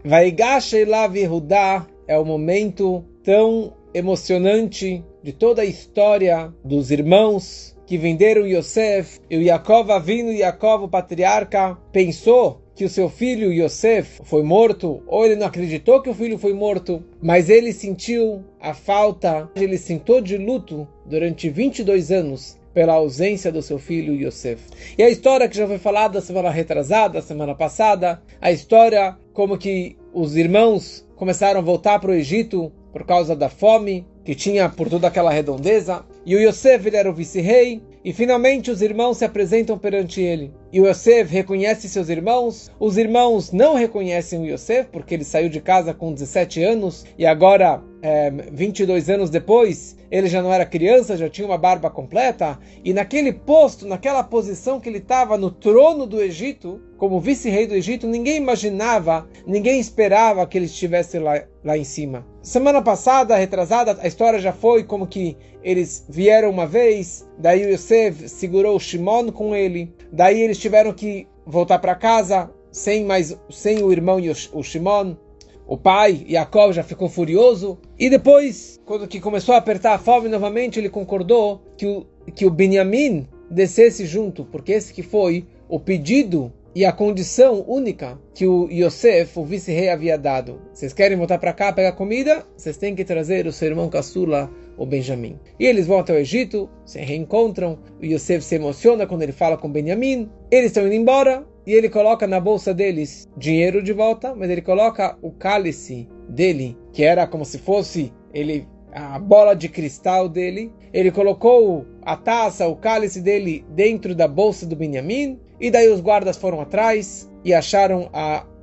Vaigash elav Yehudá é o momento tão emocionante de toda a história dos irmãos que venderam Yosef. E o Yaakov Avinu, Yaakov, o patriarca, pensou que o seu filho Yosef foi morto, ou ele não acreditou que o filho foi morto, mas ele sentiu a falta, ele sentou de luto durante 22 anos pela ausência do seu filho Yosef. E a história que já foi falada semana retrasada, semana passada, a história como que os irmãos começaram a voltar para o Egito por causa da fome que tinha por toda aquela redondeza, e o Yosef ele era o vice-rei, e finalmente os irmãos se apresentam perante ele. E o Yosef reconhece seus irmãos, os irmãos não reconhecem o Yosef, porque ele saiu de casa com 17 anos, e agora, 22 anos depois, ele já não era criança, já tinha uma barba completa, e naquele posto, naquela posição que ele estava no trono do Egito, como vice-rei do Egito, ninguém imaginava, ninguém esperava que ele estivesse lá em cima. Semana passada, retrasada, a história já foi como que eles vieram uma vez, daí o Yosef segurou o Shimon com ele, daí eles tiveram que voltar para casa sem o irmão o Shimon. O pai, Yaakov, já ficou furioso. E depois, quando que começou a apertar a fome novamente, ele concordou que o Benjamim descesse junto, porque esse que foi o pedido e a condição única que o Yosef, o vice-rei, havia dado. Vocês querem voltar para cá, pegar comida? Vocês têm que trazer o seu irmão caçula, o Benjamim. E eles vão até o Egito, se reencontram. O Yosef se emociona quando ele fala com Benjamim. Eles estão indo embora. E ele coloca na bolsa deles dinheiro de volta, mas ele coloca o cálice dele, que era como se fosse a bola de cristal dele. Ele colocou a taça, o cálice dele dentro da bolsa do Benjamim, e daí os guardas foram atrás e acharam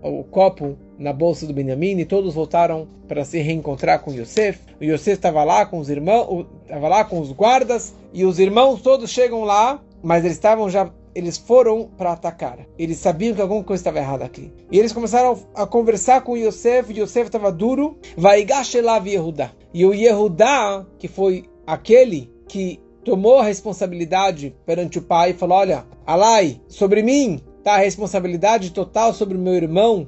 o copo na bolsa do Benjamim, e todos voltaram para se reencontrar com Yosef. O Yosef estava lá com os irmãos, estava lá com os guardas, e os irmãos todos chegam lá, mas eles foram para atacar. Eles sabiam que alguma coisa estava errada aqui. E eles começaram a conversar com Yosef, e Yosef estava duro. Vaigash elav Yehudá. E o Yehudá, que foi aquele que tomou a responsabilidade perante o pai, falou: olha, Alai, sobre mim está a responsabilidade total sobre o meu irmão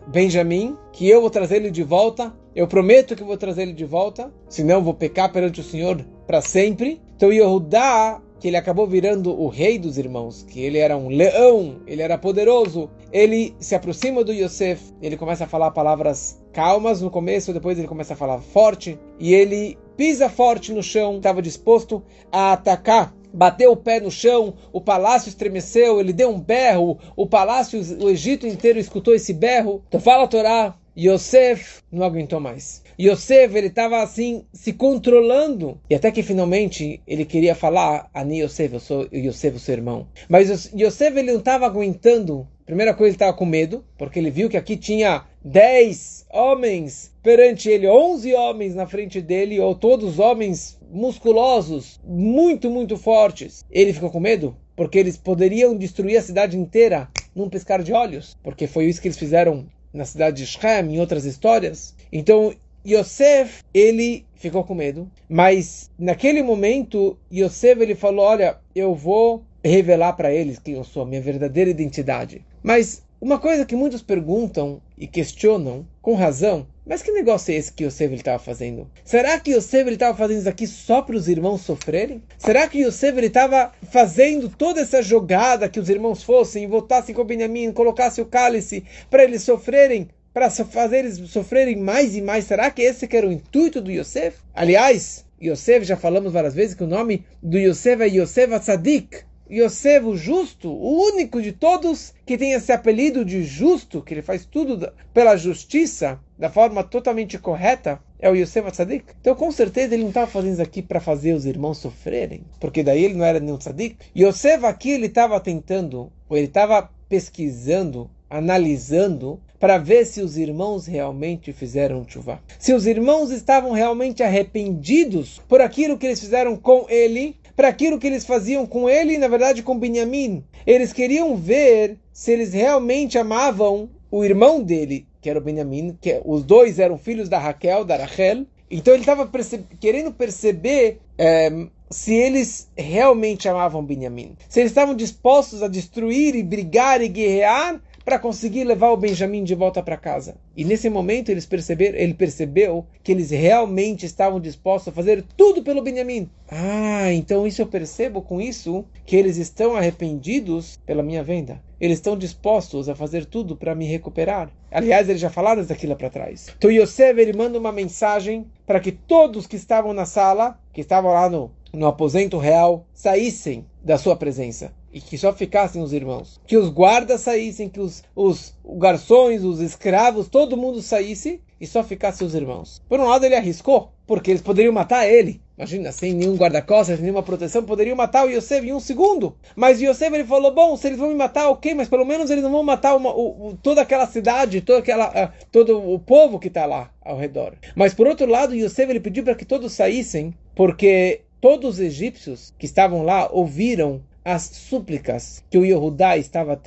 Benjamim, que eu vou trazer ele de volta. Eu prometo que vou trazer ele de volta, senão vou pecar perante o Senhor para sempre. Então Yehudá, que ele acabou virando o rei dos irmãos, que ele era um leão, ele era poderoso, ele se aproxima do Yosef, ele começa a falar palavras calmas no começo, depois ele começa a falar forte, e ele pisa forte no chão, estava disposto a atacar, bateu o pé no chão, o palácio estremeceu, ele deu um berro, o palácio, o Egito inteiro escutou esse berro. Então fala a Torá, Yosef não aguentou mais. Yosef, ele estava assim, se controlando. E até que finalmente ele queria falar: Ani Yosef, eu sou Yosef, o seu irmão. Mas Yosef, ele não estava aguentando. Primeira coisa, ele estava com medo, porque ele viu que aqui tinha 10 homens perante ele, 11 homens na frente dele, ou todos homens musculosos, muito, muito fortes. Ele ficou com medo, porque eles poderiam destruir a cidade inteira num piscar de olhos, porque foi isso que eles fizeram na cidade de Shem, em outras histórias. Então Yosef, ele ficou com medo, mas naquele momento Yosef, ele falou: olha, eu vou revelar para eles quem eu sou, a minha verdadeira identidade. Mas uma coisa que muitos perguntam e questionam, com razão: mas que negócio é esse que Yosef estava fazendo? Será que Yosef estava fazendo isso aqui só para os irmãos sofrerem? Será que Yosef estava fazendo toda essa jogada que os irmãos fossem, voltassem com Benjamim, colocassem o cálice para eles sofrerem, para fazer eles sofrerem mais e mais? Será que esse que era o intuito do Yosef? Aliás, Yosef, já falamos várias vezes que o nome do Yosef é Yosef HaTzadik, Yosef o justo, o único de todos que tem esse apelido de justo, que ele faz tudo pela justiça, da forma totalmente correta, é o Yosef HaTzadik. Então com certeza ele não estava fazendo isso aqui para fazer os irmãos sofrerem, porque daí ele não era nenhum tzadik. Yosef aqui, ele estava tentando, ou ele estava pesquisando, analisando, para ver se os irmãos realmente fizeram tshuva. Se os irmãos estavam realmente arrependidos por aquilo que eles fizeram com ele, para aquilo que eles faziam com ele e, na verdade, com Benjamim. Eles queriam ver se eles realmente amavam o irmão dele, que era o Benjamim, que os dois eram filhos da Raquel, da Rachel. Então ele estava querendo perceber se eles realmente amavam Benjamim. Se eles estavam dispostos a destruir e brigar e guerrear para conseguir levar o Benjamim de volta para casa. E nesse momento ele percebeu que eles realmente estavam dispostos a fazer tudo pelo Benjamim. Então isso eu percebo com isso que eles estão arrependidos pela minha venda. Eles estão dispostos a fazer tudo para me recuperar. Aliás, eles já falaram isso daqui lá para trás. Então Yosef, ele manda uma mensagem para que todos que estavam na sala, que estavam lá no aposento real, saíssem da sua presença. E que só ficassem os irmãos. Que os guardas saíssem, que os garçons, os escravos, todo mundo saísse e só ficassem os irmãos. Por um lado ele arriscou, porque eles poderiam matar ele. Imagina, sem nenhum guarda-costas, sem nenhuma proteção, poderiam matar o Yosef em um segundo. Mas o Yosef, ele falou, bom, se eles vão me matar, ok, mas pelo menos eles não vão matar toda aquela cidade, todo o povo que está lá ao redor. Mas por outro lado, o Yosef, ele pediu para que todos saíssem, porque todos os egípcios que estavam lá ouviram as súplicas que o Yehudá estava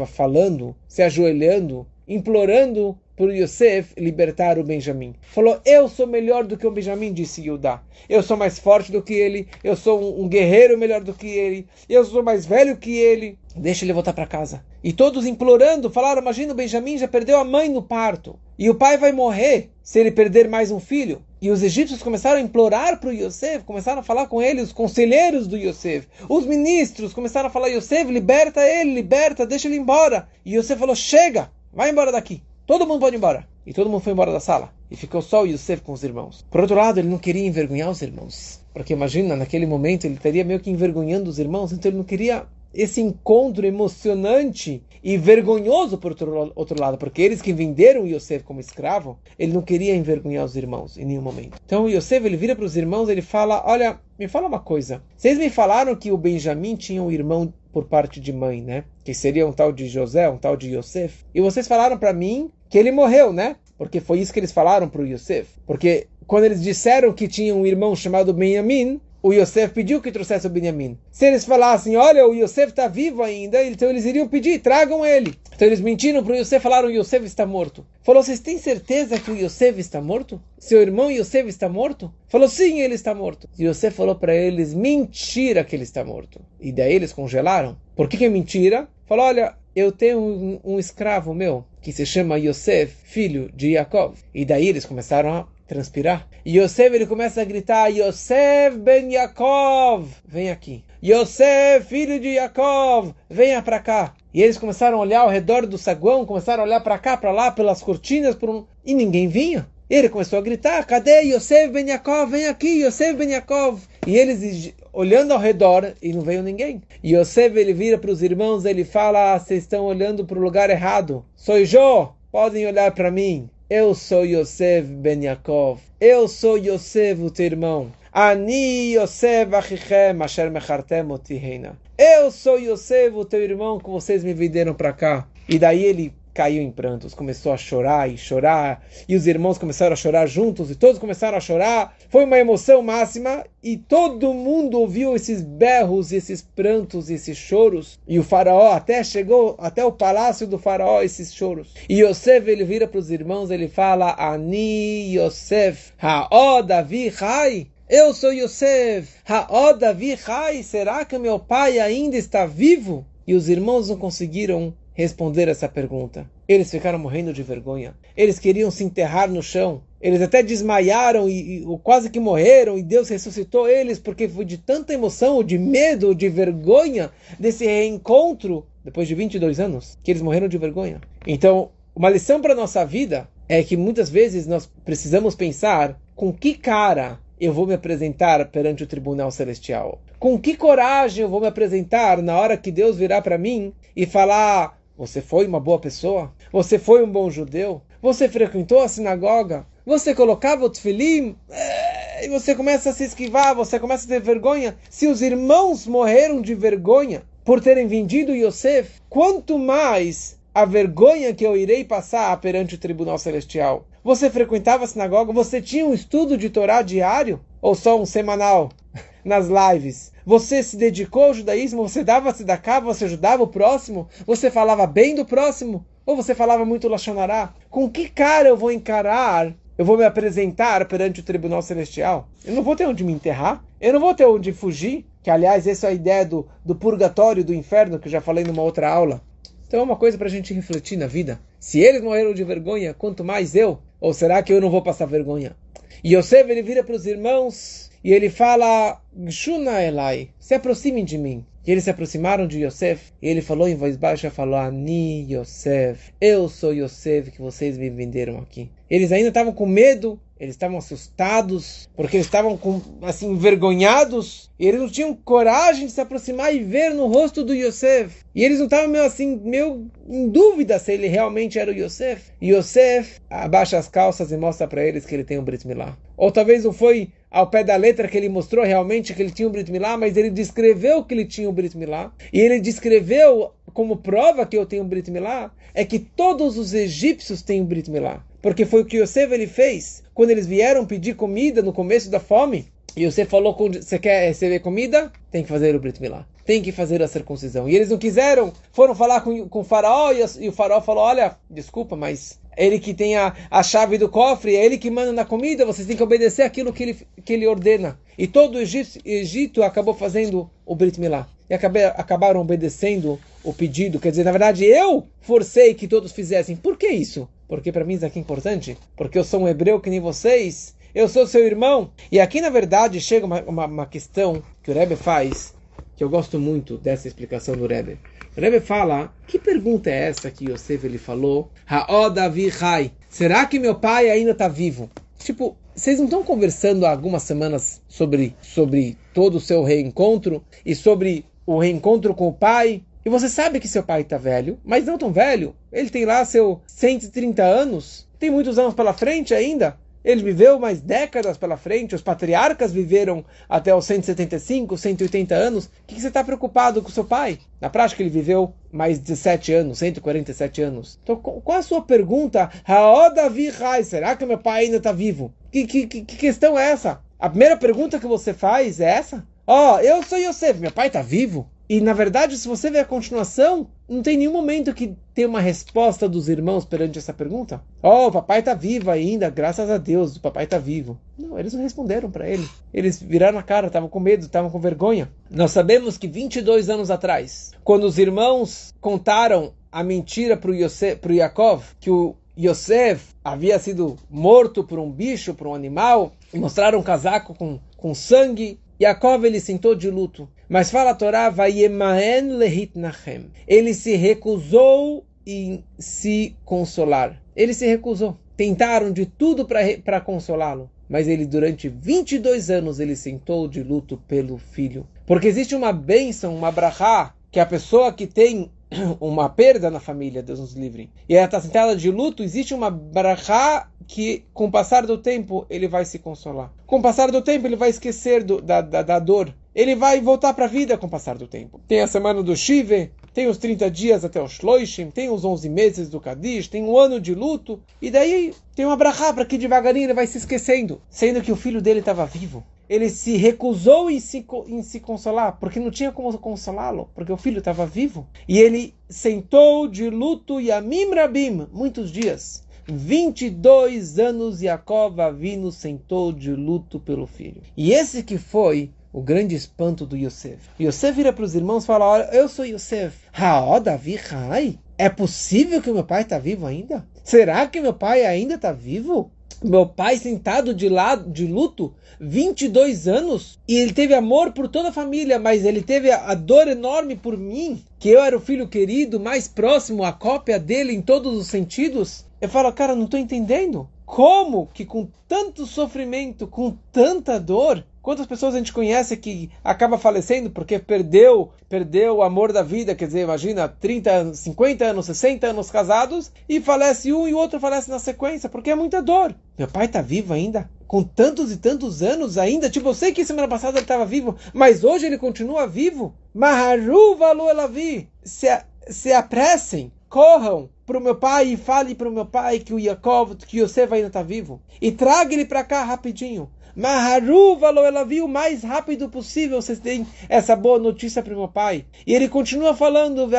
falando, se ajoelhando, implorando por Yosef libertar o Benjamim. Falou, eu sou melhor do que o Benjamim, disse Yehudá. Eu sou mais forte do que ele, eu sou um guerreiro melhor do que ele, eu sou mais velho que ele. Deixa ele voltar para casa. E todos implorando, falaram, imagina, o Benjamim já perdeu a mãe no parto. E o pai vai morrer se ele perder mais um filho. E os egípcios começaram a implorar para o Yosef, começaram a falar com ele, os conselheiros do Yosef, os ministros começaram a falar, Yosef, liberta ele, liberta, deixa ele embora. E Yosef falou, chega, vai embora daqui. Todo mundo pode ir embora. E todo mundo foi embora da sala. E ficou só o Yosef com os irmãos. Por outro lado, ele não queria envergonhar os irmãos. Porque imagina, naquele momento ele estaria meio que envergonhando os irmãos, então ele não queria esse encontro emocionante e vergonhoso por outro lado, porque eles que venderam Yosef como escravo, ele não queria envergonhar os irmãos em nenhum momento. Então o Yosef, ele vira para os irmãos, ele fala, olha, me fala uma coisa, vocês me falaram que o Benjamim tinha um irmão por parte de mãe, né? Que seria um tal de José, um tal de Yosef, e vocês falaram para mim que ele morreu, né? Porque foi isso que eles falaram para o Yosef, porque quando eles disseram que tinha um irmão chamado Benjamim, o Yosef pediu que trouxesse o Benjamim. Se eles falassem, olha, o Yosef está vivo ainda, então eles iriam pedir, tragam ele. Então eles mentiram para o Yosef, falaram, o Yosef está morto. Falou, vocês têm certeza que o Yosef está morto? Seu irmão Yosef está morto? Falou, sim, ele está morto. E Yosef falou para eles, mentira que ele está morto. E daí eles congelaram. Por que é mentira? Falou, olha, eu tenho um escravo meu, que se chama Yosef, filho de Yaakov. E daí eles começaram a transpirar. E Yosef, ele começa a gritar, Yosef ben Yaakov, vem aqui. Yosef, filho de Yaakov, venha para cá. E eles começaram a olhar ao redor do saguão, começaram a olhar para cá, para lá, pelas cortinas, e ninguém vinha. Ele começou a gritar, cadê Yosef ben Yaakov, vem aqui, Yosef ben Yaakov. E eles olhando ao redor, e não veio ninguém. E Yosef, ele vira para os irmãos, ele fala, vocês estão olhando para o lugar errado. Sou eu, podem olhar para mim. Eu sou Yosef ben Yaakov. Eu sou Yosef, o teu irmão. Ani Yosef achichem asher mechartem oti heina. Eu sou Yosef, o teu irmão, que vocês me venderam para cá. E daí ele caiu em prantos, começou a chorar, e os irmãos começaram a chorar juntos, e todos começaram a chorar. Foi uma emoção máxima, e todo mundo ouviu esses berros, esses prantos, esses choros. E o faraó chegou até o palácio do faraó, esses choros. E Yosef, ele vira para os irmãos, ele fala, Ani Yosef, ha'od Davi chai. Eu sou Yosef, ha'od Davi chai. Será que meu pai ainda está vivo? E os irmãos não conseguiram responder essa pergunta. Eles ficaram morrendo de vergonha. Eles queriam se enterrar no chão. Eles até desmaiaram e quase que morreram, e Deus ressuscitou eles, porque foi de tanta emoção, de medo, de vergonha desse reencontro, depois de 22 anos, que eles morreram de vergonha. Então, uma lição para a nossa vida é que muitas vezes nós precisamos pensar com que cara eu vou me apresentar perante o tribunal celestial. Com que coragem eu vou me apresentar na hora que Deus virá para mim e falar, você foi uma boa pessoa? Você foi um bom judeu? Você frequentou a sinagoga? Você colocava o tefilim? E você começa a se esquivar, você começa a ter vergonha. Se os irmãos morreram de vergonha por terem vendido Yosef, quanto mais a vergonha que eu irei passar perante o tribunal celestial. Você frequentava a sinagoga? Você tinha um estudo de Torá diário? Ou só um semanal nas lives? Você se dedicou ao judaísmo? Você dava tzedaká? Você ajudava o próximo? Você falava bem do próximo? Ou você falava muito lashon hará? Com que cara eu vou encarar? Eu vou me apresentar perante o tribunal celestial? Eu não vou ter onde me enterrar? Eu não vou ter onde fugir? Que, aliás, essa é a ideia do purgatório, do inferno, que eu já falei numa outra aula. Então é uma coisa para a gente refletir na vida. Se eles morreram de vergonha, quanto mais eu? Ou será que eu não vou passar vergonha? E Yosef, ele vira para os irmãos e ele fala, Shuna Elai, se aproximem de mim. E eles se aproximaram de Yosef, e ele falou em voz baixa, falou, Ani Yosef, eu sou Yosef que vocês me venderam aqui. Eles ainda estavam com medo, eles estavam assustados, porque eles estavam assim, envergonhados, e eles não tinham coragem de se aproximar e ver no rosto do Yosef. E eles não estavam meio em dúvida se ele realmente era o Yosef. E Yosef abaixa as calças e mostra para eles que ele tem um Brit Milá. Ou talvez não foi ao pé da letra que ele mostrou realmente que ele tinha um Brit Milá, mas ele descreveu que ele tinha um Brit Milá. E ele descreveu como prova que eu tenho um Brit Milá, é que todos os egípcios têm um Brit Milá. Porque foi o que Yosef ele fez quando eles vieram pedir comida no começo da fome. E Yosef falou, você quer receber comida? Tem que fazer o Brit Milá. Tem que fazer a circuncisão. E eles não quiseram, foram falar com o faraó, e o faraó falou, olha, desculpa, mas ele que tem a chave do cofre, é ele que manda na comida, vocês têm que obedecer aquilo que ele ordena. E todo o Egito acabou fazendo o Brit Milá. E acabaram obedecendo o pedido. Quer dizer, na verdade, eu forcei que todos fizessem. Por que isso? Porque para mim isso aqui é importante. Porque eu sou um hebreu que nem vocês. Eu sou seu irmão. E aqui, na verdade, chega uma questão que o Rebbe faz, que eu gosto muito dessa explicação do Rebbe. O Rebbe fala, que pergunta é essa que Yosef ele falou? Ha'odavi Chai. Será que meu pai ainda está vivo? Tipo, vocês não estão conversando há algumas semanas sobre todo o seu reencontro e sobre o reencontro com o pai? E você sabe que seu pai está velho, mas não tão velho. Ele tem lá seus 130 anos. Tem muitos anos pela frente ainda. Ele viveu mais décadas pela frente. Os patriarcas viveram até os 175, 180 anos. O que você está preocupado com seu pai? Na prática, ele viveu mais 17 anos, 147 anos. Então, qual a sua pergunta? Ha'odavi Chai, será que meu pai ainda está vivo? Que questão é essa? A primeira pergunta que você faz é essa? Eu sou Yosef, meu pai está vivo? E, na verdade, se você ver a continuação, não tem nenhum momento que tem uma resposta dos irmãos perante essa pergunta. O papai está vivo ainda, graças a Deus, o papai está vivo. Não, eles não responderam para ele. Eles viraram a cara, estavam com medo, estavam com vergonha. Nós sabemos que 22 anos atrás, quando os irmãos contaram a mentira para o Yaakov, que o Yosef havia sido morto por um bicho, por um animal, e mostraram um casaco com sangue, Yaakov ele sentou de luto. Mas fala a Torá, Vayemaen lehitnachem. Ele se recusou em se consolar. Ele se recusou. Tentaram de tudo para consolá-lo. Mas ele, durante 22 anos, ele sentou de luto pelo filho. Porque existe uma bênção, uma brachá, que a pessoa que tem uma perda na família, Deus nos livre, e ela está sentada de luto, existe uma brachá que, com o passar do tempo, ele vai se consolar. Com o passar do tempo, ele vai esquecer da dor. Ele vai voltar para a vida com o passar do tempo. Tem a semana do Shiva, tem os 30 dias até o Shloshim, tem os 11 meses do Kadish, tem um ano de luto, e daí tem uma brachá para que devagarinho ele vai se esquecendo, sendo que o filho dele estava vivo. Ele se recusou em se consolar, porque não tinha como consolá-lo, porque o filho estava vivo. E ele sentou de luto, Yamim Rabim, muitos dias. 22 anos Yaakov Avinu sentou de luto pelo filho. E esse que foi o grande espanto do Yosef. Yosef vira para os irmãos e fala, olha, eu sou Yosef. Ha'odavi Chai? É possível que meu pai está vivo ainda? Será que meu pai ainda está vivo? Meu pai sentado de luto 22 anos, e ele teve amor por toda a família, mas ele teve a dor enorme por mim, que eu era o filho querido, mais próximo, a cópia dele em todos os sentidos. Eu falo, cara, não estou entendendo. Como que com tanto sofrimento, com tanta dor, quantas pessoas a gente conhece que acaba falecendo porque perdeu o amor da vida, quer dizer, imagina, 30, 50 anos, 60 anos casados, e falece um e o outro falece na sequência, porque é muita dor. Meu pai está vivo ainda? Com tantos e tantos anos ainda? Tipo, eu sei que semana passada ele estava vivo, mas hoje ele continua vivo? Maharu valu elavi. Se apressem, corram para o meu pai e fale para o meu pai que o Yaakov, que Yosef ainda está vivo. E traga ele para cá rapidinho. Maharu valo elavi, o mais rápido possível vocês têm essa boa notícia para o meu pai. E ele continua falando,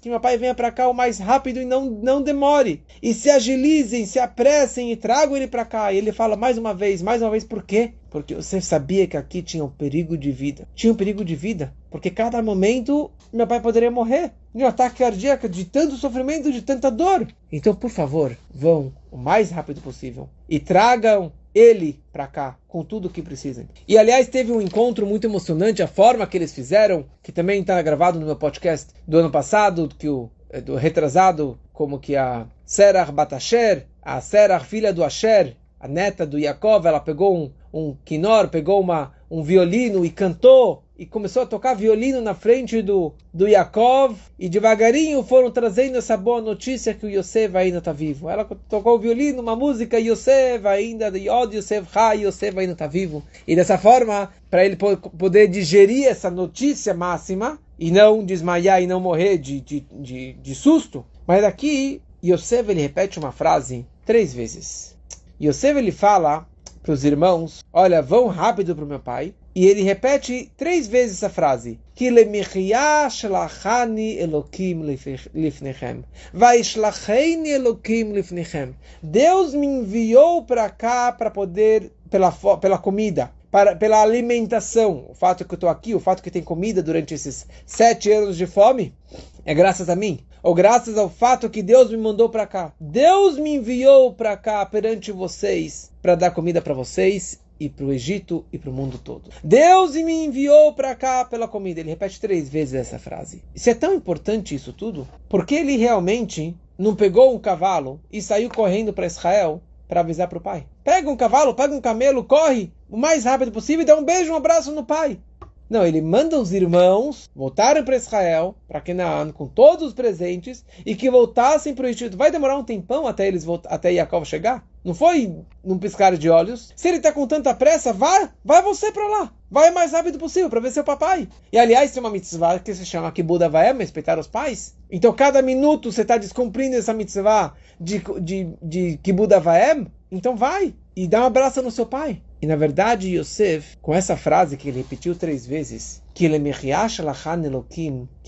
que meu pai venha para cá o mais rápido e não demore. E se agilizem, se apressem e tragam ele para cá. E ele fala mais uma vez, por quê? Porque você sabia que aqui tinha um perigo de vida. Tinha um perigo de vida, porque cada momento meu pai poderia morrer de um ataque cardíaco, de tanto sofrimento, de tanta dor. Então, por favor, vão o mais rápido possível e tragam ele para cá, com tudo o que precisam. E, aliás, teve um encontro muito emocionante, a forma que eles fizeram, que também está gravado no meu podcast do ano passado, do retrasado, como que a Serach Batasher, a Serach, filha do Asher, a neta do Yaakov, ela pegou um quinor, pegou um violino e cantou, e começou a tocar violino na frente do Yaakov, e devagarinho foram trazendo essa boa notícia que o Yosef ainda está vivo. Ela tocou o violino, uma música, Yosef ainda, Yod Yosef Ha, Yosef ainda está vivo. E dessa forma, para ele poder digerir essa notícia máxima, e não desmaiar e não morrer de susto, mas aqui, Yosef ele repete uma frase 3 vezes. Yosef ele fala para os irmãos, olha, vão rápido para o meu pai. E ele repete 3 vezes essa frase. Ki lemichia shlachani Elokim lifnechem. Vaishlacheni Elokim lifnechem. Deus me enviou para cá para poder, pela comida, pela alimentação. O fato que eu estou aqui, o fato que tem comida durante esses 7 anos de fome, é graças a mim. Ou graças ao fato que Deus me mandou para cá. Deus me enviou para cá perante vocês para dar comida para vocês e para o Egito e para o mundo todo. Deus me enviou para cá pela comida. Ele repete 3 vezes essa frase. Isso é tão importante isso tudo, porque ele realmente não pegou um cavalo e saiu correndo para Israel para avisar para o pai. Pega um cavalo, pega um camelo, corre o mais rápido possível e dá um beijo, um abraço no pai. Não, ele manda os irmãos voltarem para Israel, para Canaã, com todos os presentes, e que voltassem para o Egito. Vai demorar um tempão até Yaakov chegar? Não foi num piscar de olhos? Se ele está com tanta pressa, vai você para lá. Vai o mais rápido possível para ver seu papai. E aliás, tem uma mitzvah que se chama Kibud Avayim, respeitar os pais. Então, cada minuto você está descumprindo essa mitzvah de Kibud Avayim, então vai e dá um abraço no seu pai. E na verdade, Yosef, com essa frase que ele repetiu 3 vezes, que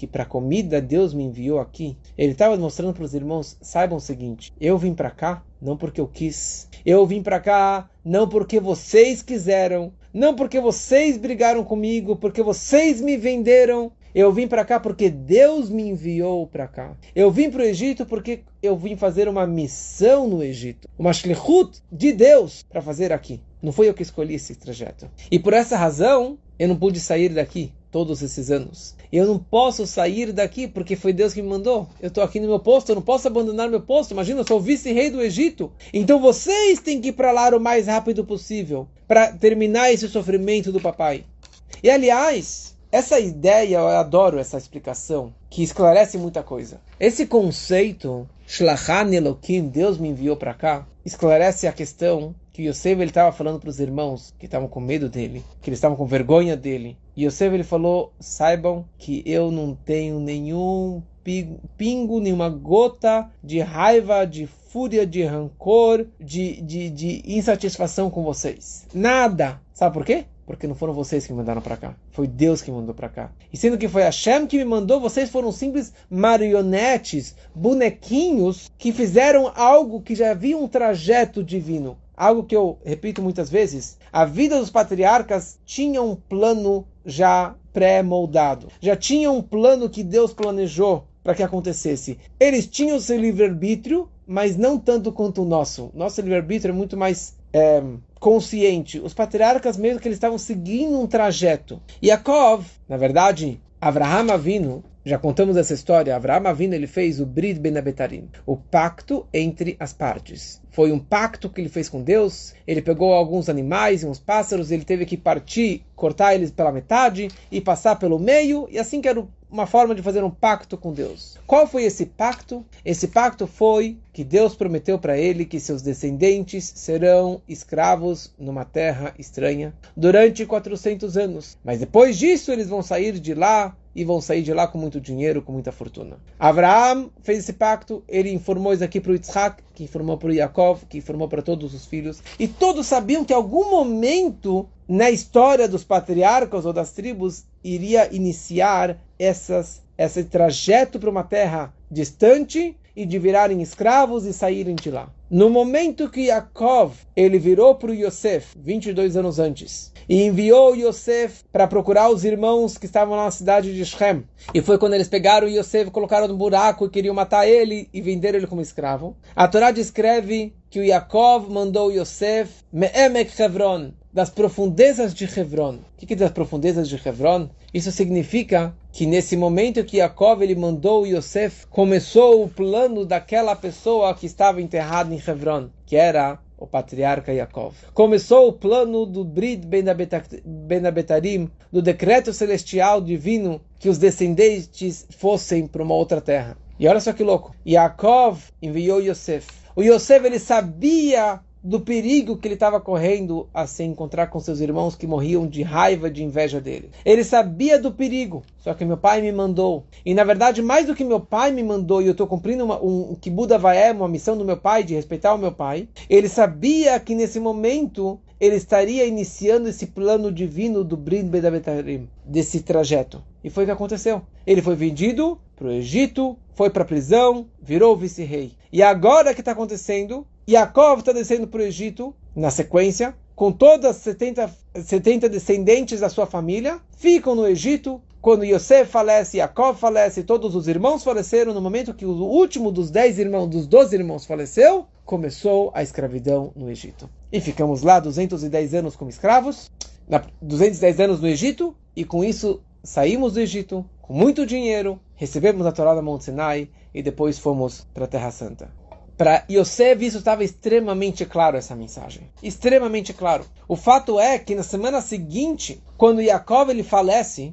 para a comida Deus me enviou aqui, ele estava mostrando para os irmãos, saibam o seguinte, eu vim para cá não porque eu quis, eu vim para cá não porque vocês quiseram, não porque vocês brigaram comigo, porque vocês me venderam. Eu vim para cá porque Deus me enviou para cá. Eu vim para o Egito porque eu vim fazer uma missão no Egito. Uma shlichut de Deus para fazer aqui. Não foi eu que escolhi esse trajeto. E por essa razão, eu não pude sair daqui todos esses anos. Eu não posso sair daqui porque foi Deus que me mandou. Eu estou aqui no meu posto, eu não posso abandonar meu posto. Imagina, eu sou o vice-rei do Egito. Então vocês têm que ir para lá o mais rápido possível para terminar esse sofrimento do papai. E aliás, essa ideia, eu adoro essa explicação, que esclarece muita coisa. Esse conceito, Shlachan Elokim, Deus me enviou para cá, esclarece a questão que Yosef estava falando para os irmãos que estavam com medo dele, que eles estavam com vergonha dele. E Yosef ele falou, saibam que eu não tenho nenhum pingo, nenhuma gota de raiva, de fúria, de rancor, de insatisfação com vocês. Nada. Sabe por quê? Porque não foram vocês que me mandaram para cá. Foi Deus que me mandou para cá. E sendo que foi Hashem que me mandou, vocês foram simples marionetes, bonequinhos, que fizeram algo que já havia um trajeto divino. Algo que eu repito muitas vezes. A vida dos patriarcas tinha um plano já pré-moldado. Já tinha um plano que Deus planejou para que acontecesse. Eles tinham o seu livre-arbítrio, mas não tanto quanto o nosso. Nosso livre-arbítrio é muito mais consciente. Os patriarcas mesmo que eles estavam seguindo um trajeto. Yaakov, na verdade, Avraham Avinu, já contamos essa história, Avraham Avinu ele fez o Brit Ben Abetarim, o pacto entre as partes. Foi um pacto que ele fez com Deus, ele pegou alguns animais e uns pássaros, ele teve que partir, cortar eles pela metade e passar pelo meio, e assim que era uma forma de fazer um pacto com Deus. Qual foi esse pacto? Esse pacto foi que Deus prometeu para ele que seus descendentes serão escravos numa terra estranha durante 400 anos. Mas depois disso eles vão sair de lá e vão sair de lá com muito dinheiro, com muita fortuna. Avraham fez esse pacto, ele informou isso aqui para o Yitzhak, que informou para o Yaakov, que informou para todos os filhos. E todos sabiam que em algum momento na história dos patriarcas ou das tribos iria iniciar esse trajeto para uma terra distante e de virarem escravos e saírem de lá. No momento que Yaakov, ele virou para o Yosef, 22 anos antes, e enviou Yosef para procurar os irmãos que estavam na cidade de Shem, e foi quando eles pegaram o Yosef, colocaram no buraco e queriam matar ele e venderam ele como escravo. A Torá descreve que o Yaakov mandou Yosef Me'emek Hebron, das profundezas de Hebron. O que é das profundezas de Hebron? Isso significa que nesse momento que Yaakov ele mandou Yosef, começou o plano daquela pessoa que estava enterrada em Hebron, que era o patriarca Yaakov. Começou o plano do Brit Ben Abetarim, do decreto celestial divino, que os descendentes fossem para uma outra terra. E olha só que louco. Yaakov enviou Yosef. O Yosef ele sabia do perigo que ele estava correndo a se encontrar com seus irmãos que morriam de raiva, de inveja dele. Ele sabia do perigo, só que meu pai me mandou. E na verdade, mais do que meu pai me mandou, e eu estou cumprindo um Kibud Avayem, uma missão do meu pai, de respeitar o meu pai, ele sabia que nesse momento ele estaria iniciando esse plano divino do Brit Ben Abetarim, desse trajeto. E foi o que aconteceu. Ele foi vendido para o Egito, foi para a prisão, virou vice-rei. E agora o que está acontecendo? Yaakov está descendo para o Egito, na sequência, com todas as 70 descendentes da sua família, ficam no Egito. Quando Yosef falece, Yaakov falece, todos os irmãos faleceram. No momento que o último dos 12 irmãos faleceu, começou a escravidão no Egito. E ficamos lá 210 anos como escravos, 210 anos no Egito, e com isso saímos do Egito com muito dinheiro, recebemos a Torá da Monte Sinai e depois fomos para a Terra Santa. Para Yosef isso estava extremamente claro, essa mensagem. Extremamente claro. O fato é que na semana seguinte, quando Yaakov ele falece,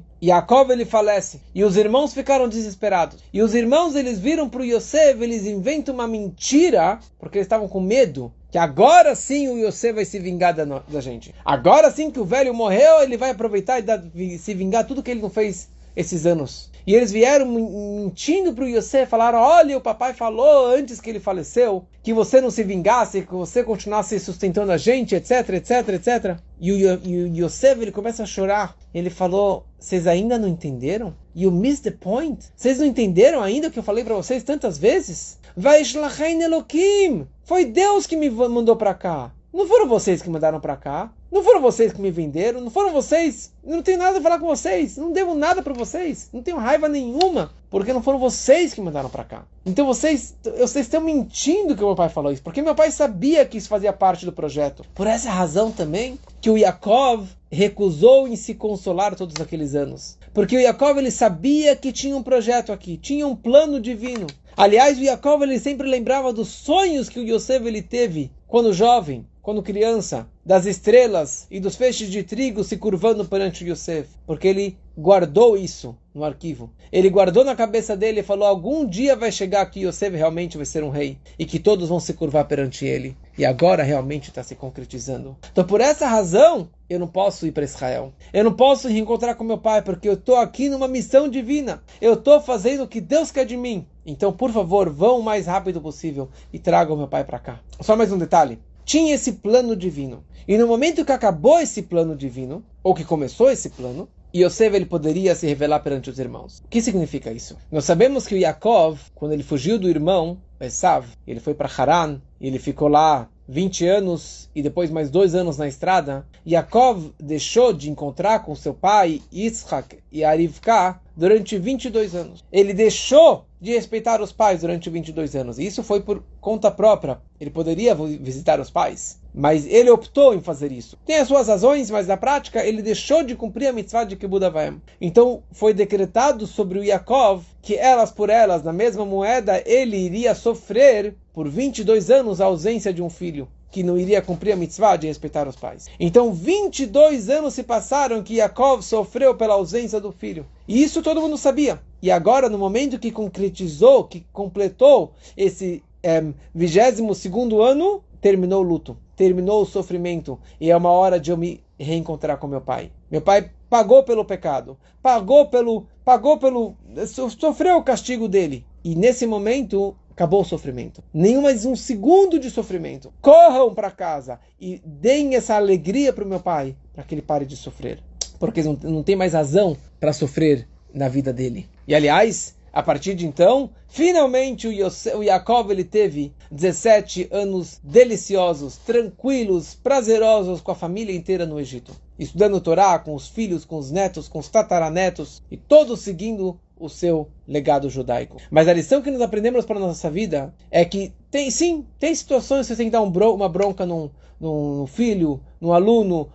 e os irmãos ficaram desesperados. E os irmãos eles viram para o Yosef, eles inventam uma mentira, porque eles estavam com medo, que agora sim o Yosef vai se vingar da gente. Agora sim que o velho morreu, ele vai aproveitar e se vingar tudo que ele não fez esses anos. E eles vieram mentindo para o Yosef, falaram, olha, o papai falou antes que ele faleceu, que você não se vingasse, que você continuasse sustentando a gente, etc, etc, etc. E o Yosef, ele começa a chorar. Ele falou, vocês ainda não entenderam? You missed the point? Vocês não entenderam ainda o que eu falei para vocês tantas vezes? Vaishlachein Elokim! Foi Deus que me mandou para cá. Não foram vocês que mandaram para cá. Não foram vocês que me venderam. Não foram vocês. Não tenho nada a falar com vocês. Não devo nada para vocês. Não tenho raiva nenhuma. Porque não foram vocês que mandaram para cá. Então vocês estão mentindo que o meu pai falou isso. Porque meu pai sabia que isso fazia parte do projeto. Por essa razão também que o Yaakov recusou em se consolar todos aqueles anos. Porque o Yaakov ele sabia que tinha um projeto aqui. Tinha um plano divino. Aliás, o Yaakov ele sempre lembrava dos sonhos que o Yosef ele teve quando jovem, quando criança, das estrelas e dos feixes de trigo se curvando perante o Yosef, porque ele guardou isso no arquivo. Ele guardou na cabeça dele e falou, algum dia vai chegar que Yosef realmente vai ser um rei e que todos vão se curvar perante ele. E agora realmente está se concretizando. Então por essa razão, eu não posso ir para Israel. Eu não posso reencontrar com meu pai, porque eu estou aqui numa missão divina. Eu estou fazendo o que Deus quer de mim. Então, por favor, vão o mais rápido possível e tragam meu pai para cá. Só mais um detalhe. Tinha esse plano divino. E no momento que acabou esse plano divino, ou que começou esse plano, Yosef ele poderia se revelar perante os irmãos. O que significa isso? Nós sabemos que o Yaakov, quando ele fugiu do irmão, Esav, ele foi para Haran, e ele ficou lá 20 anos e depois mais 2 anos na estrada. Yaakov deixou de encontrar com seu pai, Yitzhak e Arivka, durante 22 anos. Ele deixou de respeitar os pais durante 22 anos. E isso foi por conta própria. Ele poderia visitar os pais, mas ele optou em fazer isso. Tem as suas razões, mas na prática ele deixou de cumprir a mitzvah de Kibud Avayem. Então foi decretado sobre o Yaakov que elas por elas, na mesma moeda, ele iria sofrer por 22 anos a ausência de um filho, que não iria cumprir a mitzvah de respeitar os pais. Então 22 anos se passaram que Yaakov sofreu pela ausência do filho. E isso todo mundo sabia. E agora, no momento que concretizou, que completou esse 22º ano, terminou o luto, terminou o sofrimento. E é uma hora de eu me reencontrar com meu pai. Meu pai pagou pelo pecado, sofreu o castigo dele. E nesse momento, acabou o sofrimento. Nem mais um segundo de sofrimento. Corram para casa e deem essa alegria para o meu pai, para que ele pare de sofrer. Porque não tem mais razão para sofrer na vida dele. E aliás, A partir de então, finalmente o Yaakov ele teve 17 anos deliciosos, tranquilos, prazerosos com a família inteira no Egito. Estudando Torá com os filhos, com os netos, com os tataranetos e todos seguindo o seu legado judaico. Mas a lição que nós aprendemos para a nossa vida é que tem situações que você tem que dar uma bronca num filho, num aluno,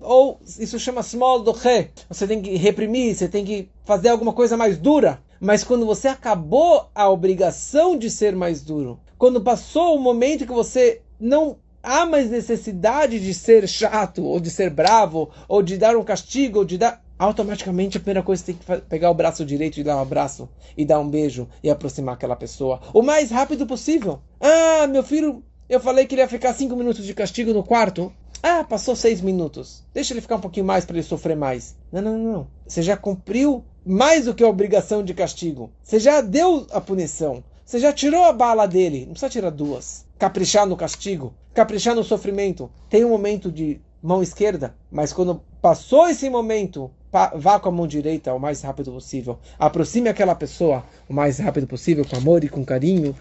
ou isso chama small doche, você tem que reprimir, você tem que fazer alguma coisa mais dura. Mas quando você acabou a obrigação de ser mais duro, quando passou o momento que você não há mais necessidade de ser chato, ou de ser bravo, ou de dar um castigo, ou de dar... Automaticamente a primeira coisa que você tem que pegar o braço direito e dar um abraço, e dar um beijo, e aproximar aquela pessoa o mais rápido possível. Ah, meu filho, eu falei que ele ia ficar 5 minutos de castigo no quarto. Ah, passou 6 minutos. Deixa ele ficar um pouquinho mais para ele sofrer mais. Não. Você já cumpriu mais do que a obrigação de castigo. Você já deu a punição. Você já tirou a bala dele. Não precisa tirar 2. Caprichar no castigo. Caprichar no sofrimento. Tem um momento de mão esquerda, mas quando passou esse momento, vá com a mão direita o mais rápido possível. Aproxime aquela pessoa o mais rápido possível, com amor e com carinho,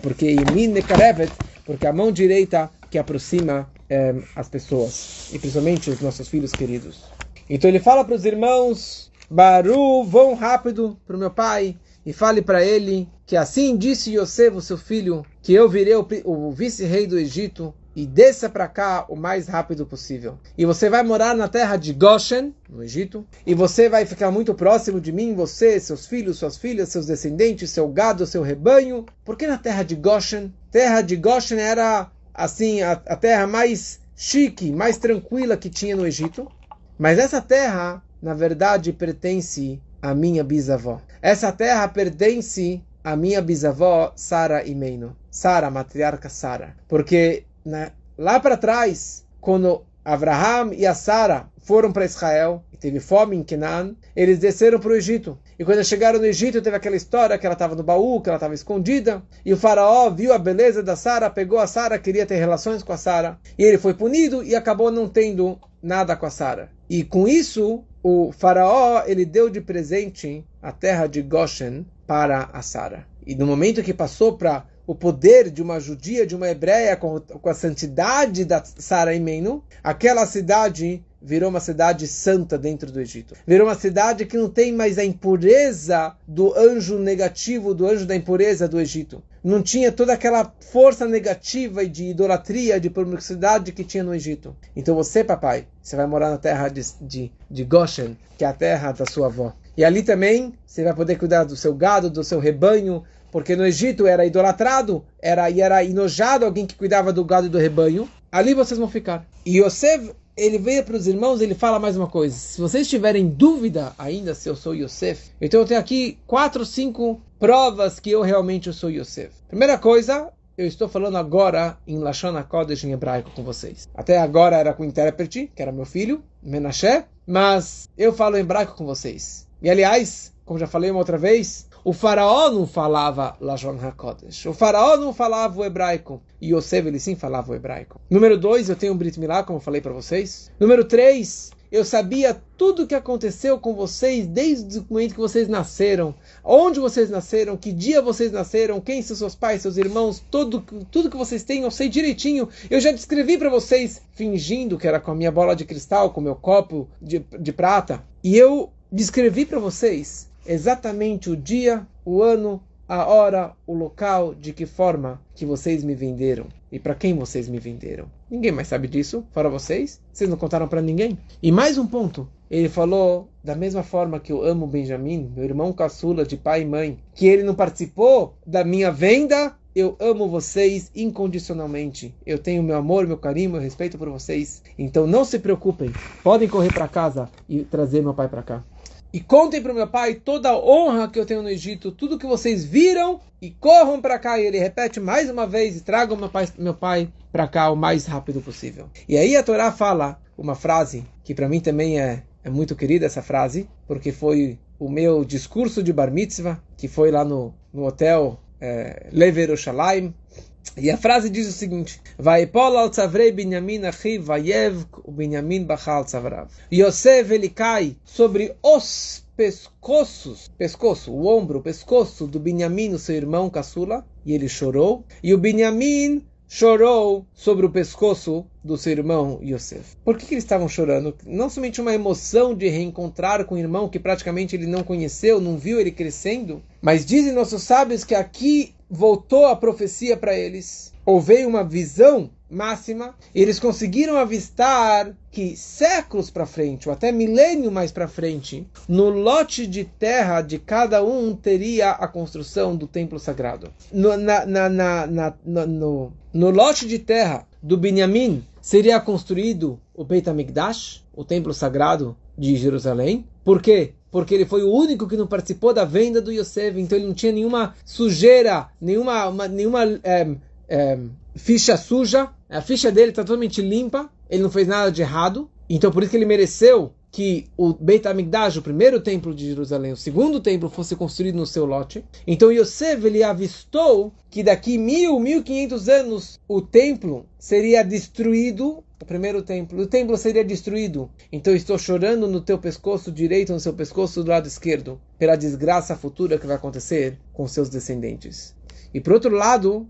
porque a mão direita que aproxima as pessoas, e principalmente os nossos filhos queridos. Então ele fala para os irmãos, Baru, vão rápido para o meu pai, e fale para ele que assim disse Yosef, o seu filho, que eu virei o vice-rei do Egito, e desça para cá o mais rápido possível. E você vai morar na terra de Goshen, no Egito, e você vai ficar muito próximo de mim, você, seus filhos, suas filhas, seus descendentes, seu gado, seu rebanho. Por que na terra de Goshen? Terra de Goshen era, assim, a terra mais chique, mais tranquila que tinha no Egito. Mas essa terra, na verdade, pertence à minha bisavó. Essa terra pertence à minha bisavó, Sara Imeino. Sara, matriarca Sara. Porque lá para trás, quando Abraham e a Sara foram para Israel, e teve fome em Canaã, eles desceram para o Egito. E quando chegaram no Egito, teve aquela história que ela estava no baú, que ela estava escondida. E o faraó viu a beleza da Sara, pegou a Sara, queria ter relações com a Sara. E ele foi punido e acabou não tendo nada com a Sara. E com isso, o faraó ele deu de presente a terra de Goshen para a Sara. E no momento que passou para o poder de uma judia, de uma hebreia, com a santidade da Sara Imeino, aquela cidade virou uma cidade santa dentro do Egito. Virou uma cidade que não tem mais a impureza do anjo negativo, do anjo da impureza do Egito. Não tinha toda aquela força negativa e de idolatria, de promiscuidade que tinha no Egito. Então você, papai, você vai morar na terra de Goshen, que é a terra da sua avó. E ali também você vai poder cuidar do seu gado, do seu rebanho, porque no Egito era idolatrado, era enojado alguém que cuidava do gado e do rebanho. Ali vocês vão ficar. E Yosef, ele veio para os irmãos, ele fala mais uma coisa. Se vocês tiverem dúvida ainda se eu sou Yosef, então eu tenho aqui 4 ou 5 provas que eu realmente sou Yosef. Primeira coisa, eu estou falando agora em Lashon HaKodesh, em hebraico, com vocês. Até agora era com o intérprete, que era meu filho, Menashe, mas eu falo em hebraico com vocês. E aliás, como já falei uma outra vez, o faraó não falava Lashon HaKodesh. O faraó não falava o hebraico. E Yosef, ele sim falava o hebraico. Número 2, eu tenho um Brit Milá, como eu falei para vocês. Número 3, eu sabia tudo o que aconteceu com vocês desde o momento que vocês nasceram. Onde vocês nasceram, que dia vocês nasceram, quem são seus pais, seus irmãos, tudo que vocês têm, eu sei direitinho. Eu já descrevi para vocês, fingindo que era com a minha bola de cristal, com o meu copo de prata. E eu descrevi para vocês exatamente o dia, o ano, a hora, o local, de que forma que vocês me venderam. E para quem vocês me venderam. Ninguém mais sabe disso, fora vocês. Vocês não contaram para ninguém. E mais um ponto. Ele falou, da mesma forma que eu amo Benjamim, meu irmão caçula de pai e mãe, que ele não participou da minha venda, eu amo vocês incondicionalmente. Eu tenho meu amor, meu carinho, meu respeito por vocês. Então não se preocupem. Podem correr para casa e trazer meu pai para cá. E contem para o meu pai toda a honra que eu tenho no Egito, tudo que vocês viram, e corram para cá. E ele repete mais uma vez, e tragam meu pai para cá o mais rápido possível. E aí a Torá fala uma frase, que para mim também é muito querida essa frase, porque foi o meu discurso de Bar Mitzvah, que foi lá no hotel Lev Yerushalayim. E a frase diz o seguinte: Vaipol al tzavrei Binyamin achiv vayev uBinyamin bachal tzavrav. Yosef ele cai sobre os o ombro, o pescoço do Binyamin, o seu irmão caçula, e ele chorou. E o Binyamin chorou sobre o pescoço do seu irmão Yosef. Por que eles estavam chorando? Não somente uma emoção de reencontrar com o irmão que praticamente ele não conheceu, não viu ele crescendo, mas dizem nossos sábios que aqui voltou a profecia para eles. Ou veio uma visão máxima, e eles conseguiram avistar que séculos para frente, ou até milênio mais para frente, no lote de terra de cada um teria a construção do templo sagrado. No lote de terra do Binyamin seria construído o Beit HaMikdash, o templo sagrado de Jerusalém. Por quê? Porque ele foi o único que não participou da venda do Yosef, então ele não tinha nenhuma sujeira, nenhuma ficha suja, a ficha dele está totalmente limpa, ele não fez nada de errado, então por isso que ele mereceu que o Beit HaMikdash, o primeiro templo de Jerusalém, o segundo templo, fosse construído no seu lote. Então Yosef, ele avistou que daqui 1.500 anos o templo seria destruído, o primeiro templo, o templo seria destruído. Então eu estou chorando no teu pescoço direito, no seu pescoço do lado esquerdo, pela desgraça futura que vai acontecer com seus descendentes. E por outro lado,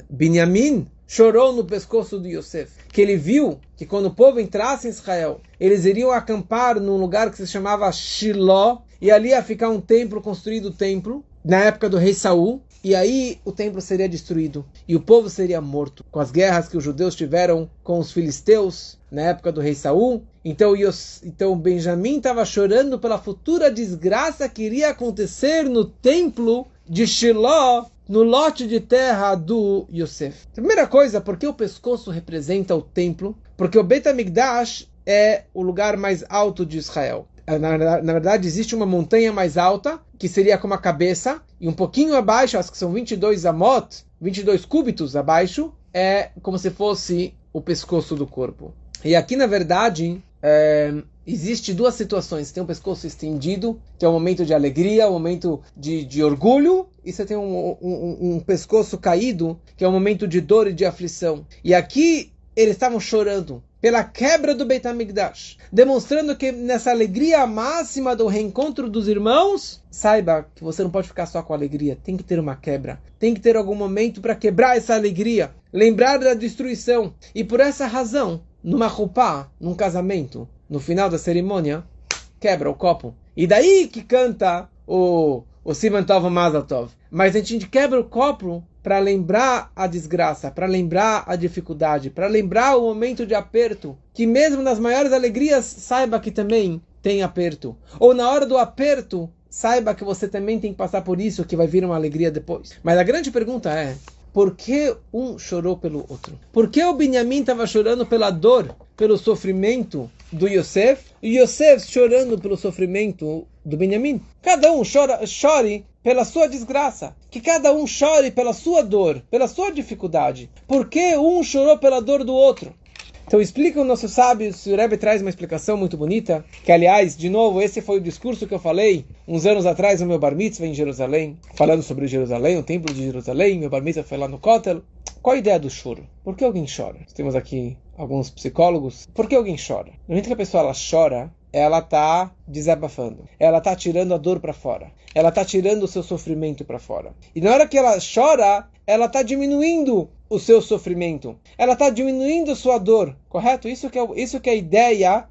Binyamin chorou no pescoço de Yosef, que ele viu que quando o povo entrasse em Israel, eles iriam acampar num lugar que se chamava Shiló, e ali ia ficar um templo, construído o templo, na época do rei Saul, e aí o templo seria destruído, e o povo seria morto, com as guerras que os judeus tiveram com os filisteus, na época do rei Saul. Então Benjamim estava chorando pela futura desgraça que iria acontecer no templo de Shiló, no lote de terra do Yosef. Primeira coisa, porque o pescoço representa o templo? Porque o Beit HaMikdash é o lugar mais alto de Israel. Na verdade, existe uma montanha mais alta, que seria como a cabeça, e um pouquinho abaixo, acho que são 22 amot, 22 cúbitos abaixo, é como se fosse o pescoço do corpo. E aqui, na verdade, existe duas situações. Tem um pescoço estendido, que é um momento de alegria, um momento de orgulho, e você tem um pescoço caído, que é um momento de dor e de aflição. E aqui eles estavam chorando pela quebra do Beit HaMikdash, demonstrando que nessa alegria máxima do reencontro dos irmãos, saiba que você não pode ficar só com alegria, tem que ter uma quebra, tem que ter algum momento para quebrar essa alegria, lembrar da destruição. E por essa razão, numa rupá, num casamento, no final da cerimônia, quebra o copo. E daí que canta o Siman Tov Mazel Tov. Mas a gente quebra o copo para lembrar a desgraça, para lembrar a dificuldade, para lembrar o momento de aperto, que mesmo nas maiores alegrias, saiba que também tem aperto. Ou na hora do aperto, saiba que você também tem que passar por isso, que vai vir uma alegria depois. Mas a grande pergunta é, por que um chorou pelo outro? Por que o Binyamin estava chorando pela dor, pelo sofrimento do Yosef, e Yosef chorando pelo sofrimento do Binyamin? Cada um chore pela sua desgraça, que cada um chore pela sua dor, pela sua dificuldade. Por que um chorou pela dor do outro? Então explicam nossos sábios, o Rebbe traz uma explicação muito bonita, que aliás, de novo, esse foi o discurso que eu falei uns anos atrás no meu Bar Mitzvah em Jerusalém, falando sobre Jerusalém, o templo de Jerusalém, meu Bar Mitzvah foi lá no Kotel. Qual a ideia do choro? Por que alguém chora? Nós temos aqui alguns psicólogos. Por que alguém chora? No momento que a pessoa ela chora, ela está desabafando, ela está tirando a dor para fora, ela está tirando o seu sofrimento para fora. E na hora que ela chora, ela está diminuindo o seu sofrimento, ela está diminuindo a sua dor, correto? Isso que é a ideia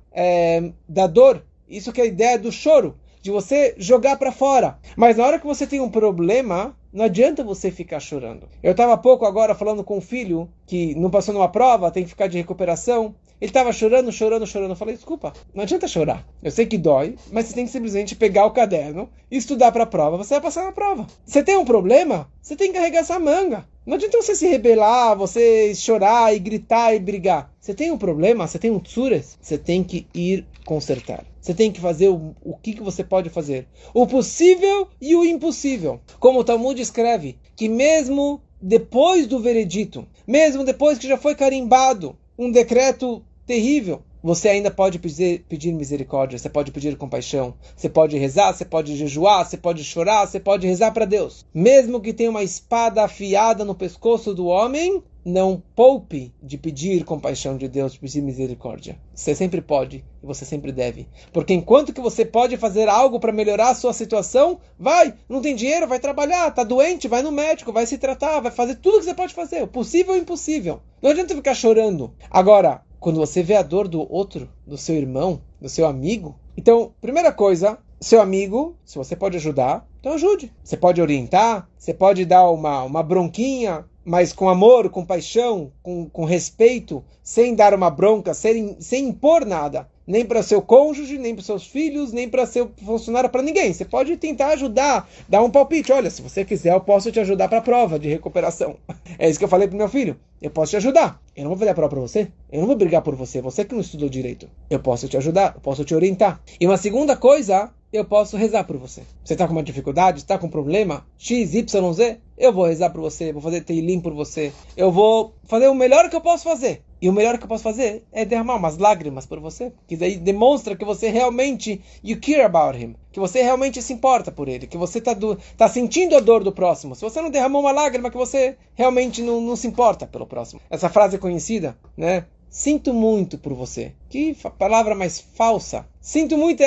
da dor, isso que é a ideia do choro, de você jogar para fora. Mas na hora que você tem um problema, não adianta você ficar chorando. Eu estava há pouco agora falando com um filho que não passou numa prova, tem que ficar de recuperação. Ele estava chorando. Eu falei, desculpa, não adianta chorar. Eu sei que dói, mas você tem que simplesmente pegar o caderno e estudar para a prova. Você vai passar na prova. Você tem um problema? Você tem que carregar essa manga. Não adianta você se rebelar, você chorar e gritar e brigar. Você tem um problema, você tem um tsures, você tem que ir consertar. Você tem que fazer o que você pode fazer. O possível e o impossível. Como o Talmud escreve, que mesmo depois do veredito, mesmo depois que já foi carimbado um decreto terrível, você ainda pode pedir misericórdia, você pode pedir compaixão, você pode rezar, você pode jejuar, você pode chorar, você pode rezar para Deus. Mesmo que tenha uma espada afiada no pescoço do homem, não poupe de pedir compaixão de Deus, de pedir misericórdia. Você sempre pode e você sempre deve. Porque enquanto que você pode fazer algo para melhorar a sua situação, vai, não tem dinheiro, vai trabalhar, está doente, vai no médico, vai se tratar, vai fazer tudo que você pode fazer, o possível e o impossível. Não adianta ficar chorando. Agora, quando você vê a dor do outro, do seu irmão, do seu amigo, então, primeira coisa, seu amigo, se você pode ajudar, então ajude. Você pode orientar, você pode dar uma bronquinha, mas com amor, com paixão, com respeito, sem dar uma bronca, sem impor nada. Nem para seu cônjuge, nem para seus filhos, nem para seu funcionário, para ninguém. Você pode tentar ajudar, dar um palpite. Olha, se você quiser, eu posso te ajudar para a prova de recuperação. É isso que eu falei para o meu filho. Eu posso te ajudar. Eu não vou fazer a prova para você. Eu não vou brigar por você. Você que não estudou direito. Eu posso te ajudar. Eu posso te orientar. E uma segunda coisa, eu posso rezar por você. Você está com uma dificuldade, está com um problema, X, Y, Z, eu vou rezar por você, vou fazer teilim por você. Eu vou fazer o melhor que eu posso fazer. E o melhor que eu posso fazer é derramar umas lágrimas por você. Que daí demonstra que você realmente, you care about him. Que você realmente se importa por ele. Que você tá sentindo a dor do próximo. Se você não derramou uma lágrima, que você realmente não se importa pelo próximo. Essa frase é conhecida, né? Sinto muito por você. Que palavra mais falsa. Sinto muito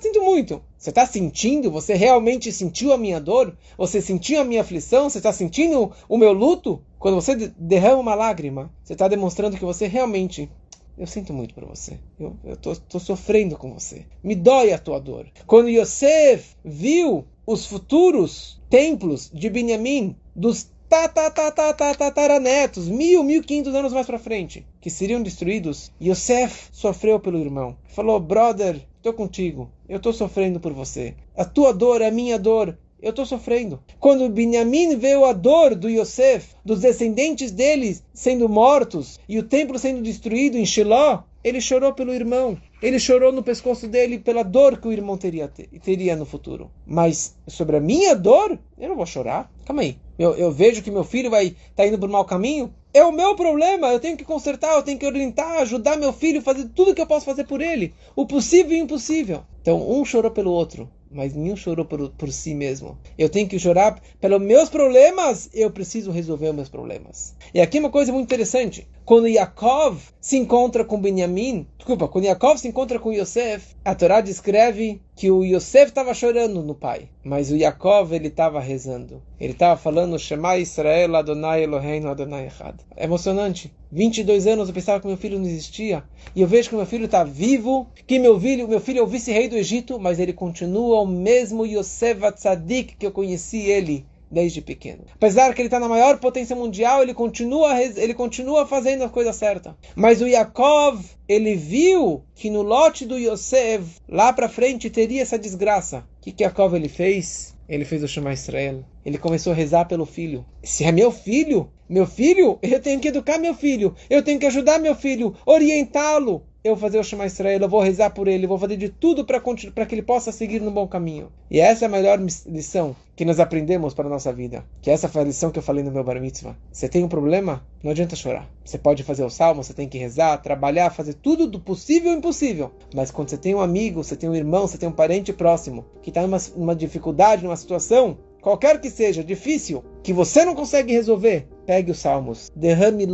sinto muito. Você está sentindo? Você realmente sentiu a minha dor? Você sentiu a minha aflição? Você está sentindo o meu luto? Quando você derrama uma lágrima, você está demonstrando que você realmente... Eu sinto muito por você. Eu tô sofrendo com você. Me dói a tua dor. Quando Yosef viu os futuros templos de Binyamin, dos tataranetos, 1.500 anos mais para frente, que seriam destruídos, Yosef sofreu pelo irmão. Falou, brother, estou contigo. Eu estou sofrendo por você. A tua dor é a minha dor. Eu estou sofrendo. Quando Binyamin viu a dor do Yosef, dos descendentes deles sendo mortos, e o templo sendo destruído em Shiloh, ele chorou pelo irmão. Ele chorou no pescoço dele pela dor que o irmão teria no futuro. Mas sobre a minha dor, eu não vou chorar. Calma aí. Eu vejo que meu filho tá indo por mau caminho. É o meu problema. Eu tenho que consertar, eu tenho que orientar, ajudar meu filho, fazer tudo que eu posso fazer por ele. O possível e o impossível. Então, um chorou pelo outro, mas nenhum chorou por si mesmo. Eu tenho que chorar pelos meus problemas, eu preciso resolver os meus problemas. E aqui uma coisa muito interessante. Quando Yaakov se encontra com quando Yaakov se encontra com Yosef, a Torá descreve que o Yosef estava chorando no pai, mas o Yaakov ele estava rezando. Ele estava falando Shema Israel Adonai Eloheinu Adonai Echad. É emocionante. 22 anos eu pensava que meu filho não existia, e eu vejo que meu filho está vivo, que meu filho é o vice-rei do Egito, mas ele continua o mesmo Yosef Atzadik que eu conheci ele desde pequeno. Apesar que ele está na maior potência mundial, ele continua fazendo a coisa certa. Mas o Yaakov, ele viu que no lote do Yosef, lá para frente, teria essa desgraça. O que Yaakov ele fez? Ele fez o Shema Israel. Ele começou a rezar pelo filho. Se é meu filho, eu tenho que educar meu filho, eu tenho que ajudar meu filho, orientá-lo. Eu vou fazer o Shema Israel, eu vou rezar por ele, eu vou fazer de tudo para que ele possa seguir no bom caminho. E essa é a melhor lição que nós aprendemos para a nossa vida. Que essa foi a lição que eu falei no meu Bar Mitzvah. Você tem um problema? Não adianta chorar. Você pode fazer o salmo, você tem que rezar, trabalhar, fazer tudo do possível e impossível. Mas quando você tem um amigo, você tem um irmão, você tem um parente próximo, que está numa dificuldade, numa situação, qualquer que seja, difícil, que você não consegue resolver, pegue os salmos. Derrame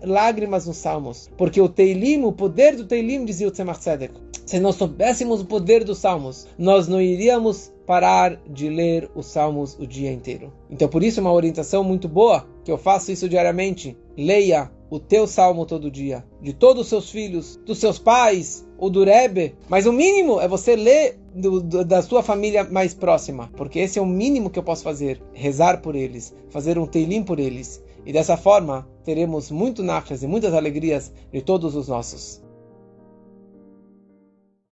lágrimas nos salmos. Porque o Teilim, o poder do Teilim, dizia o Tzemach Tzedek, se nós soubéssemos o poder dos salmos, nós não iríamos parar de ler os salmos o dia inteiro. Então por isso é uma orientação muito boa, que eu faço isso diariamente. Leia o teu salmo todo dia, de todos os seus filhos, dos seus pais, ou do Rebbe, mas o mínimo é você ler da sua família mais próxima, porque esse é o mínimo que eu posso fazer, rezar por eles, fazer um teilim por eles, e dessa forma teremos muito nachas e muitas alegrias de todos os nossos.